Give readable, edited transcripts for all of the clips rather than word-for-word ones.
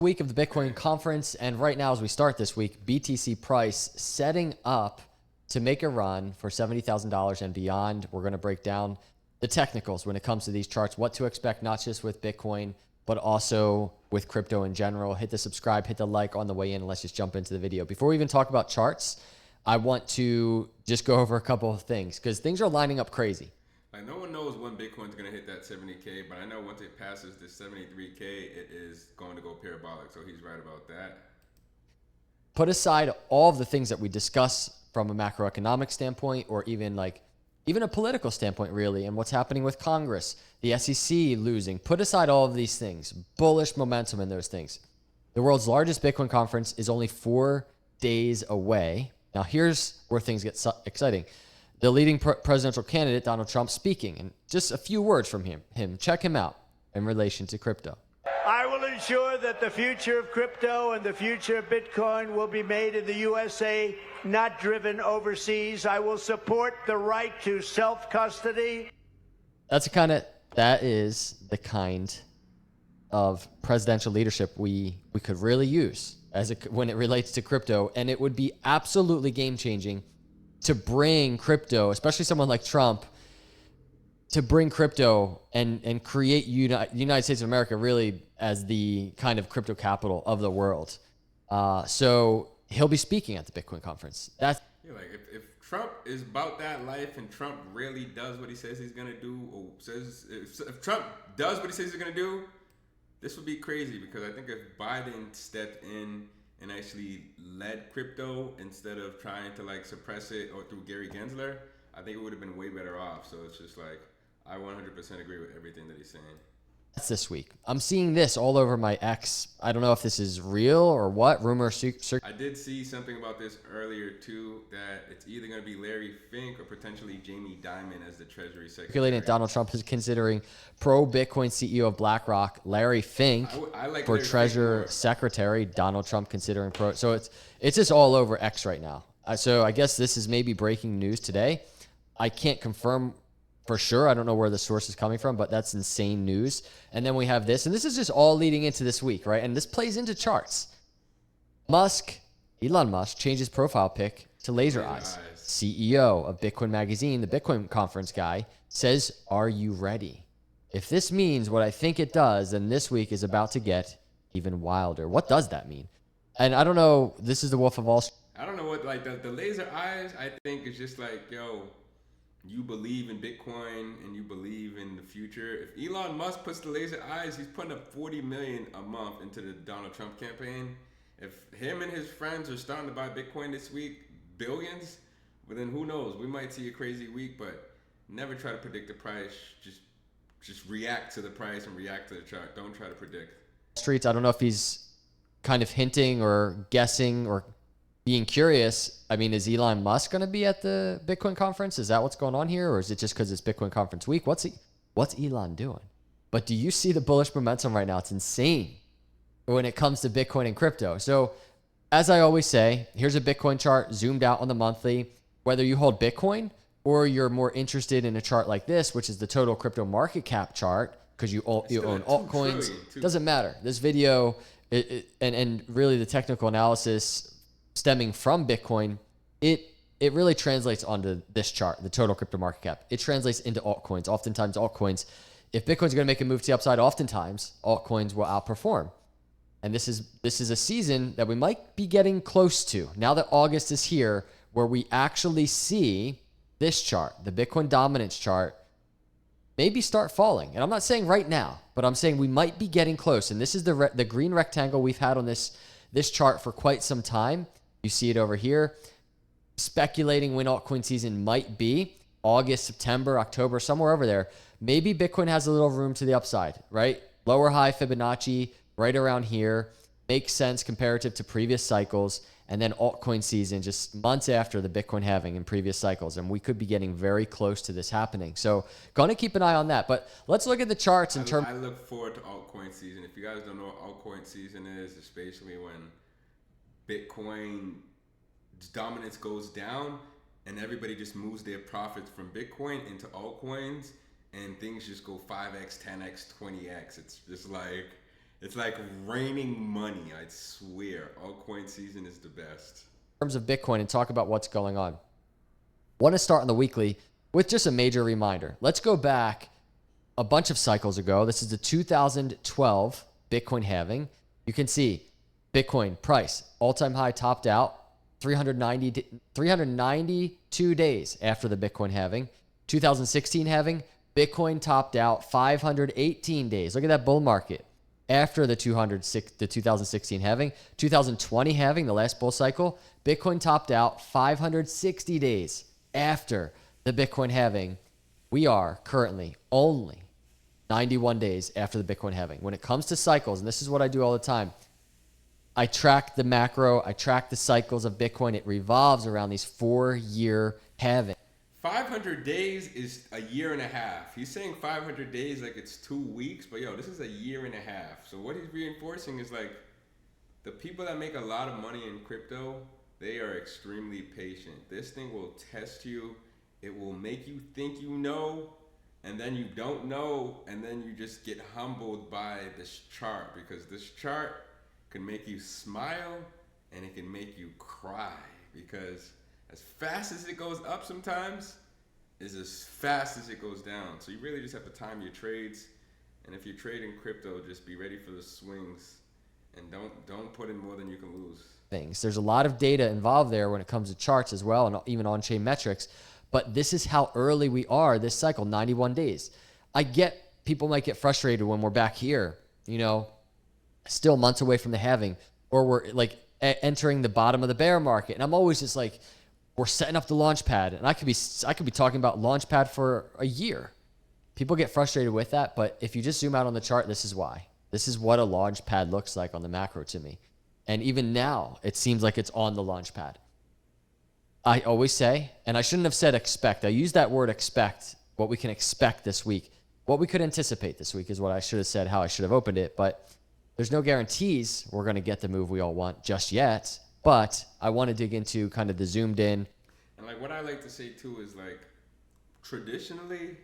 Week of the Bitcoin conference, and right now as we start this week, BTC price setting up to make a run for $70,000 and beyond. We're going to break down the technicals when it comes to these charts, what to expect, not just with Bitcoin, but also with crypto in general. Hit the subscribe, hit the like on the way in, and let's just jump into the video. Before we even talk about charts, I want to just go over a couple of things because things are lining up crazy. Like, no one knows when Bitcoin's going to hit that 70K, but I know once it passes this 73K, it is going to go parabolic. So he's right about that. Put aside all of the things that we discuss from a macroeconomic standpoint, or even a political standpoint, really, and what's happening with Congress, the SEC losing. Put aside all of these things, bullish momentum in those things. The world's largest Bitcoin conference is only 4 days away. Now, here's where things get exciting. The leading presidential candidate, Donald Trump, speaking, and just a few words from him. Check him out in relation to crypto. I will ensure that the future of crypto and the future of Bitcoin will be made in the USA, not driven overseas. I will support the right to self-custody. That is the kind of presidential leadership we could really use when it relates to crypto, and it would be absolutely game-changing to bring crypto, especially someone like Trump, to bring crypto and create United States of America really as the kind of crypto capital of the world. So he'll be speaking at the Bitcoin conference. That's if Trump is about that life and Trump really does what he says he's going to do, or if Trump does what he says he's going to do, this would be crazy, because I think if Biden stepped in and actually led crypto instead of trying to suppress it or through Gary Gensler, I think it would have been way better off. So it's just I 100% agree with everything that he's saying. That's this week. I'm seeing this all over my X. I don't know if this is real or what. I did see something about this earlier too, that it's either going to be Larry Fink or potentially Jamie Dimon as the Treasury Secretary. Circulating Donald Trump is considering pro-Bitcoin CEO of BlackRock, Larry Fink, for Larry Treasurer Secretary. Donald Trump considering pro. So it's just all over X right now. So I guess this is maybe breaking news today. I can't confirm for sure. I don't know where the source is coming from, but that's insane news. And then we have this, and this is just all leading into this week, right? And this plays into charts. Elon Musk changed his profile pic to Laser Eyes. CEO of Bitcoin Magazine, the Bitcoin conference guy, says, "Are you ready?" If this means what I think it does, then this week is about to get even wilder. What does that mean? And I don't know. This is the Wolf of Wall Street. I don't know what, the laser eyes, I think is just yo, you believe in Bitcoin and you believe in the future. If Elon Musk puts the laser eyes, he's putting up $40 million a month into the Donald Trump campaign. If him and his friends are starting to buy Bitcoin this week, billions, well then who knows? We might see a crazy week, but never try to predict the price. Just react to the price and react to the chart. Don't try to predict. Streets, I don't know if he's kind of hinting or guessing or being curious. I mean, is Elon Musk going to be at the Bitcoin conference? Is that what's going on here? Or is it just because it's Bitcoin conference week? What's Elon doing? But do you see the bullish momentum right now? It's insane when it comes to Bitcoin and crypto. So as I always say, here's a Bitcoin chart zoomed out on the monthly. Whether you hold Bitcoin or you're more interested in a chart like this, which is the total crypto market cap chart, because you own altcoins, doesn't matter. This video and really the technical analysis stemming from Bitcoin, it really translates onto this chart, the total crypto market cap. It translates into altcoins. Oftentimes altcoins, if Bitcoin's going to make a move to the upside, oftentimes altcoins will outperform. And this is a season that we might be getting close to. Now that August is here, where we actually see this chart, the Bitcoin dominance chart, maybe start falling. And I'm not saying right now, but I'm saying we might be getting close. And this is the green rectangle we've had on this chart for quite some time. You see it over here. Speculating when altcoin season might be, August, September, October, somewhere over there. Maybe Bitcoin has a little room to the upside, right? Lower high Fibonacci right around here. Makes sense comparative to previous cycles. And then altcoin season just months after the Bitcoin halving in previous cycles. And we could be getting very close to this happening. So going to keep an eye on that. But let's look at the charts in terms. I look forward to altcoin season. If you guys don't know what altcoin season is, especially when Bitcoin dominance goes down and everybody just moves their profits from Bitcoin into altcoins and things just go 5x, 10x, 20x. It's just It's like raining money. I swear, altcoin season is the best. In terms of Bitcoin and talk about what's going on. Want to start on the weekly with just a major reminder. Let's go back a bunch of cycles ago. This is the 2012 Bitcoin halving. You can see Bitcoin price, all-time high, topped out 392 days after the Bitcoin halving. 2016 halving, Bitcoin topped out 518 days. Look at that bull market. After the 2016 halving, 2020 halving, the last bull cycle, Bitcoin topped out 560 days after the Bitcoin halving. We are currently only 91 days after the Bitcoin halving. When it comes to cycles, and this is what I do all the time, I track the macro, I track the cycles of Bitcoin. It revolves around these 4-year halving. 500 days is a year and a half. He's saying 500 days like it's 2 weeks, but yo, this is a year and a half. So what he's reinforcing is like the people that make a lot of money in crypto, they are extremely patient. This thing will test you. It will make you think you know, and then you don't know, and then you just get humbled by this chart, because this chart can make you smile and it can make you cry, because as fast as it goes up sometimes is as fast as it goes down. So you really just have to time your trades. And if you're trading crypto, just be ready for the swings and don't put in more than you can lose. There's a lot of data involved there when it comes to charts as well, and even on-chain metrics. But this is how early we are this cycle, 91 days. I get people might get frustrated when we're back here, still months away from the halving, or we're like entering the bottom of the bear market. And I'm always just like, we're setting up the launch pad, and I could be talking about launch pad for a year. People get frustrated with that, but if you just zoom out on the chart, this is why. This is what a launch pad looks like on the macro to me. And even now, it seems like it's on the launch pad. I always say, and I shouldn't have said expect. I use that word expect, what we can expect this week. What we could anticipate this week is what I should have said, how I should have opened it. But there's no guarantees we're going to get the move we all want just yet. But I want to dig into kind of the zoomed in. And like what I like to say too is like traditionally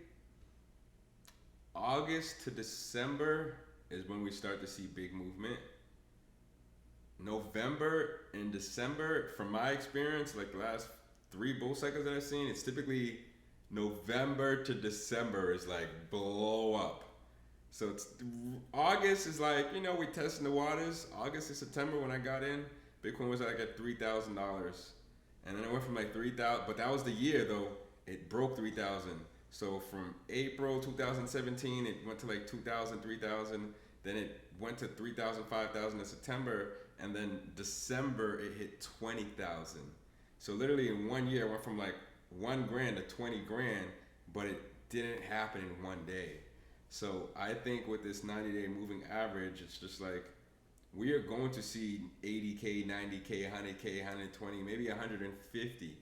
August to December is when we start to see big movement. November and December, from my experience, like the last 3 bull cycles that I've seen, it's typically November to December is like blow up. So it's August is like, we're testing the waters. August to September when I got in, Bitcoin was like at $3,000, and then it went from like 3,000. But that was the year though; it broke 3,000. So from April 2017, it went to like 2,000, 3,000. Then it went to 3,000, 5,000 in September, and then December it hit 20,000. So literally in 1 year, it went from like $1,000 to 20 grand, but it didn't happen in 1 day. So I think with this 90-day moving average, it's just like, we are going to see 80K, 90K, 100K, 120, maybe 150.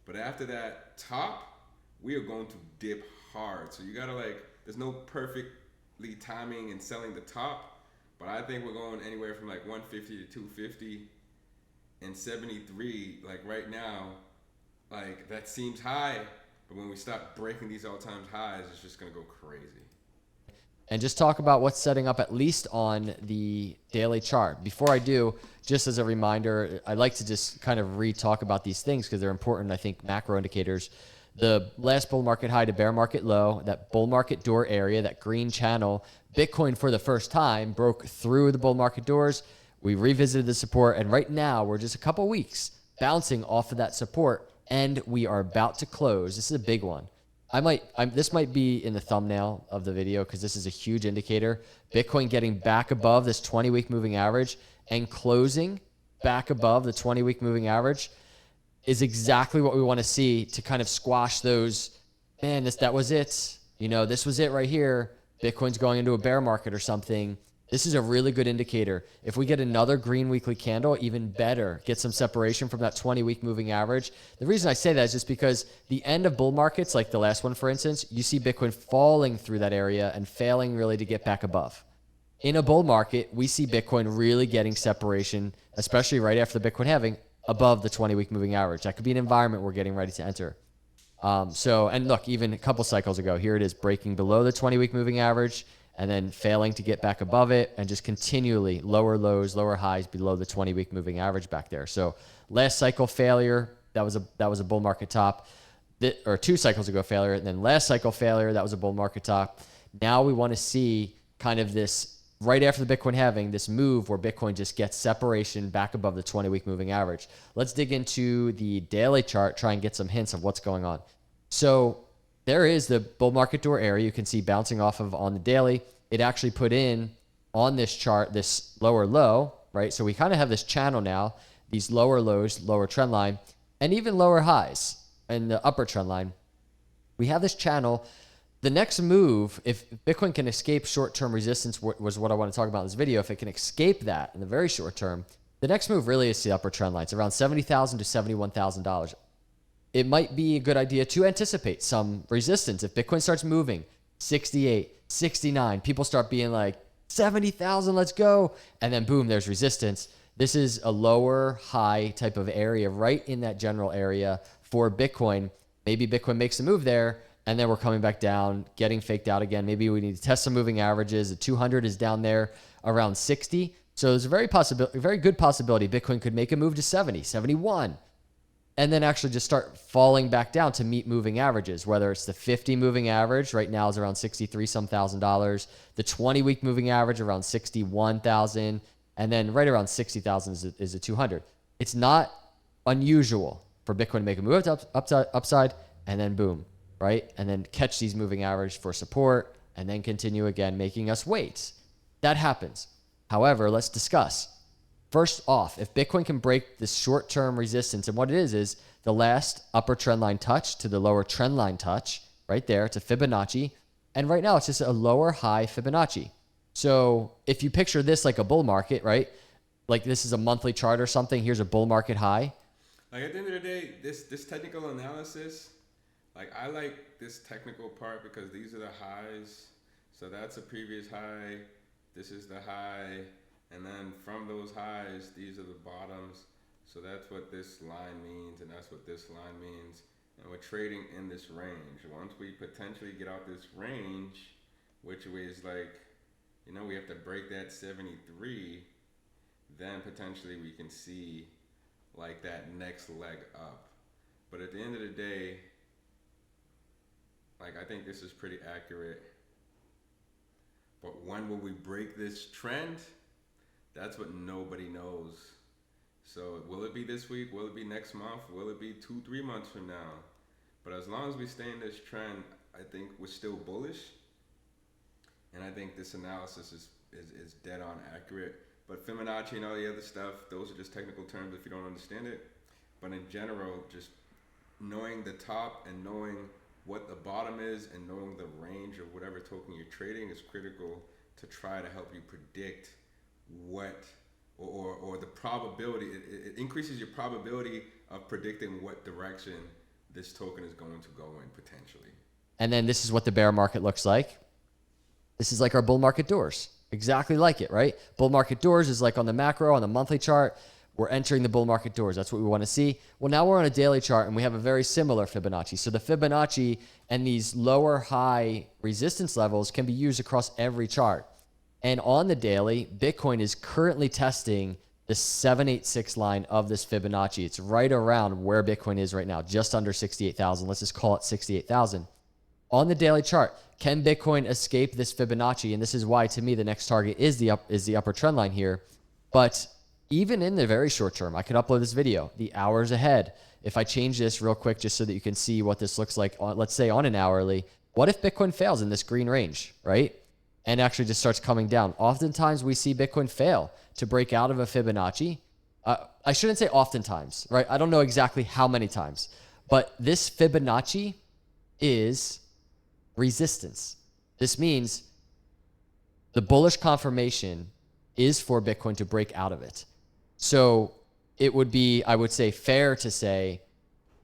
But after that top, we are going to dip hard. So you gotta there's no perfectly timing and selling the top, but I think we're going anywhere from like 150 to 250 and 73. Like right now, like that seems high, but when we start breaking these all-time highs, it's just gonna go crazy. And just talk about what's setting up at least on the daily chart. Before I do, just as a reminder, I like to just kind of re-talk about these things because they're important, I think, macro indicators. The last bull market high to bear market low, that bull market door area, that green channel, Bitcoin for the first time broke through the bull market doors. We revisited the support, and right now we're just a couple weeks bouncing off of that support, and we are about to close. This is a big one. This might be in the thumbnail of the video because this is a huge indicator. Bitcoin getting back above this 20-week moving average and closing back above the 20-week moving average is exactly what we want to see to kind of squash those, man, that was it. This was it right here. Bitcoin's going into a bear market or something. This is a really good indicator. If we get another green weekly candle, even better, get some separation from that 20-week moving average. The reason I say that is just because the end of bull markets, like the last one, for instance, you see Bitcoin falling through that area and failing really to get back above. In a bull market, we see Bitcoin really getting separation, especially right after the Bitcoin halving, above the 20-week moving average. That could be an environment we're getting ready to enter. And look, even a couple cycles ago, here it is breaking below the 20-week moving average, and then failing to get back above it, and just continually lower lows, lower highs below the 20-week moving average back there. So last cycle failure, that was a bull market top, or 2 cycles ago failure, and then last cycle failure, that was a bull market top. Now we want to see kind of this, right after the Bitcoin halving, this move where Bitcoin just gets separation back above the 20-week moving average. Let's dig into the daily chart, try and get some hints of what's going on. So there is the bull market door area you can see bouncing off of on the daily. It actually put in on this chart this lower low, right? So we kind of have this channel now, these lower lows, lower trend line, and even lower highs in the upper trend line. We have this channel. The next move, if Bitcoin can escape short-term resistance, was what I want to talk about in this video. If it can escape that in the very short term, the next move really is the upper trend line. It's around $70,000 to $71,000. It might be a good idea to anticipate some resistance. If Bitcoin starts moving 68, 69, people start being like 70,000, let's go. And then boom, there's resistance. This is a lower high type of area right in that general area for Bitcoin. Maybe Bitcoin makes a move there and then we're coming back down, getting faked out again. Maybe we need to test some moving averages. The 200 is down there around 60. So there's a very good possibility Bitcoin could make a move to 70, 71. And then actually just start falling back down to meet moving averages, whether it's the 50 moving average right now is around 63 some $1,000, the 20-week moving average around 61,000, and then right around 60,000 is a 200. It's not unusual for Bitcoin to make a move upside, and then boom, right? And then catch these moving average for support, and then continue again, making us wait. That happens. However, let's discuss. First off, if Bitcoin can break this short-term resistance, and what it is the last upper trend line touch to the lower trend line touch, right there, it's a Fibonacci. And right now, it's just a lower high Fibonacci. So if you picture this like a bull market, right? Like this is a monthly chart or something. Here's a bull market high. Like at the end of the day, this technical analysis, like I like this technical part because these are the highs. So that's a previous high. This is the high. And then from those highs, these are the bottoms. So that's what this line means, and that's what this line means. And we're trading in this range. Once we potentially get out this range, which is like, you know, we have to break that 73, then potentially we can see like that next leg up. But at the end of the day, like I think this is pretty accurate. But when will we break this trend? That's what nobody knows. So will it be this week? Will it be next month? Will it be 2-3 months from now? But as long as we stay in this trend, I think we're still bullish. And I think this analysis is dead on accurate. But Fibonacci and all the other stuff, those are just technical terms if you don't understand it. But in general, just knowing the top and knowing what the bottom is and knowing the range of whatever token you're trading is critical to try to help you predict what or the probability. It increases your probability of predicting what direction this token is going to go in potentially. And then this is what the bear market looks like. This is like our bull market doors. Exactly like it, right? Bull market doors is like on the macro, on the monthly chart. We're entering the bull market doors. That's what we want to see. Well, now we're on a daily chart and we have a very similar Fibonacci. So the Fibonacci and these lower high resistance levels can be used across every chart. And on the daily, Bitcoin is currently testing the 786 line of this Fibonacci. It's right around where Bitcoin is right now, just under 68,000. Let's just call it 68,000. On the daily chart, can Bitcoin escape this Fibonacci? And this is why, to me, the next target is the upper trend line here. But even in the very short term, I could upload this video, the hours ahead. If I change this real quick just so that you can see what this looks like, let's say on an hourly, what if Bitcoin fails in this green range, right? And actually just starts coming down. Oftentimes we see Bitcoin fail to break out of a Fibonacci. I shouldn't say oftentimes, right? I don't know exactly how many times, but this Fibonacci is resistance. This means the bullish confirmation is for Bitcoin to break out of it. So it would be, I would say, fair to say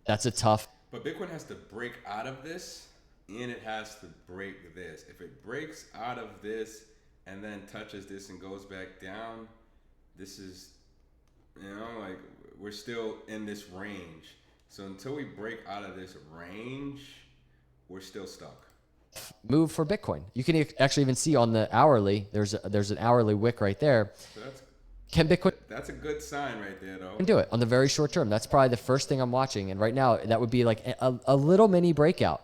that's a tough. But Bitcoin has to break out of this and it has to break this. If it breaks out of this and then touches this and goes back down, this is, you know, like we're still in this range. So until we break out of this range, we're still stuck. move for Bitcoin. You can actually even see on the hourly, there's an hourly wick right there. So Can Bitcoin that's a good sign right there, though. can do it on the very short term? That's probably the first thing I'm watching. And right now, that would be like a little mini breakout.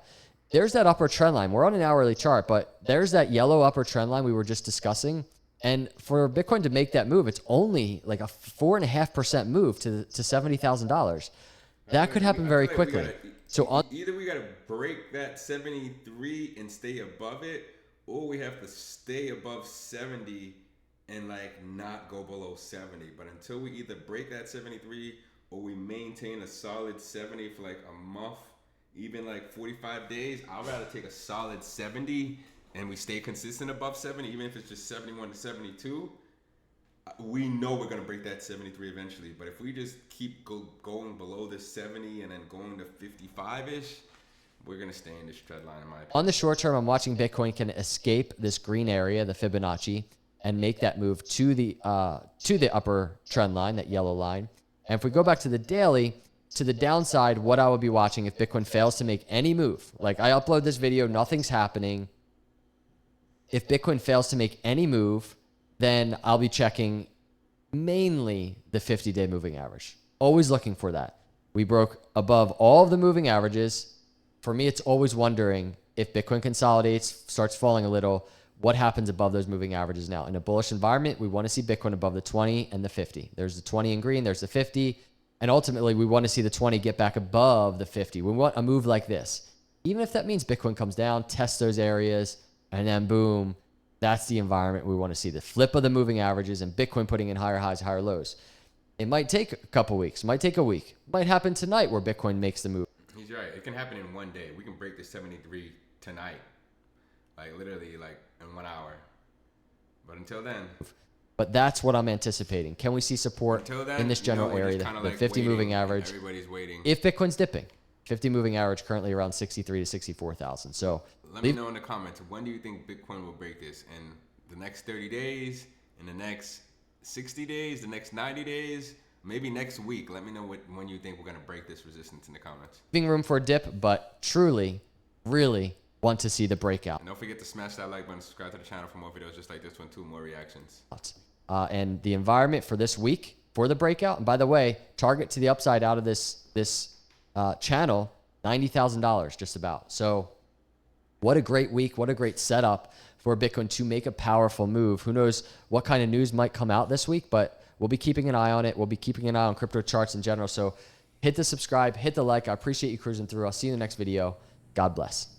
There's that upper trend line. We're on an hourly chart, but there's that yellow upper trend line we were just discussing. And for Bitcoin to make that move, it's only like a 4.5% move to $70,000. That could happen very quickly. So on Either we got to break that 73 and stay above it, or we have to stay above 70 and like not go below 70. But until we either break that 73 or we maintain a solid 70 for like a month, even like 45 days, I'd rather take a solid 70 and we stay consistent above 70, even if it's just 71 to 72. We know we're going to break that 73 eventually. But if we just keep going below this 70 and then going to 55-ish, we're going to stay in this trend line, in my opinion. On the short term, I'm watching Bitcoin can escape this green area, the Fibonacci, and make that move to the upper trend line, that yellow line. And if we go back to the daily, to the downside, what I would be watching if Bitcoin fails to make any move. Like I upload this video, nothing's happening. If Bitcoin fails to make any move, then I'll be checking mainly the 50-day moving average. Always looking for that. We broke above all of the moving averages. For me, it's always wondering if Bitcoin consolidates, starts falling a little, what happens above those moving averages now? In a bullish environment, we want to see Bitcoin above the 20 and the 50. There's the 20 in green, there's the 50. And ultimately, we want to see the 20 get back above the 50. We want a move like this. Even if that means Bitcoin comes down, tests those areas, and then boom, that's the environment we want to see. The flip of the moving averages and Bitcoin putting in higher highs, higher lows. It might take a couple weeks, might take a week. It might happen tonight where Bitcoin makes the move. He's right. It can happen in one day. We can break the 73 tonight. Like literally like in 1 hour. But until then. But that's what I'm anticipating. Can we see support Then, in this general we're area, just kinda the like 50 moving waiting, average? Everybody's waiting. If Bitcoin's dipping, 50 moving average currently around 63 to 64,000. So let me know in the comments, when do you think Bitcoin will break this? In the next 30 days, in the next 60 days, the next 90 days, maybe next week? Let me know when you think we're going to break this resistance in the comments. leaving room for a dip, but truly, really want to see the breakout. And don't forget to smash that like button, subscribe to the channel for more videos just like this one too, more reactions. And the environment for this week for the breakout. And by the way, target to the upside out of this channel, $90,000 just about. So what a great week. What a great setup for Bitcoin to make a powerful move. Who knows what kind of news might come out this week, but we'll be keeping an eye on it. We'll be keeping an eye on crypto charts in general. So hit the subscribe, hit the like. I appreciate you cruising through. I'll see you in the next video. God bless.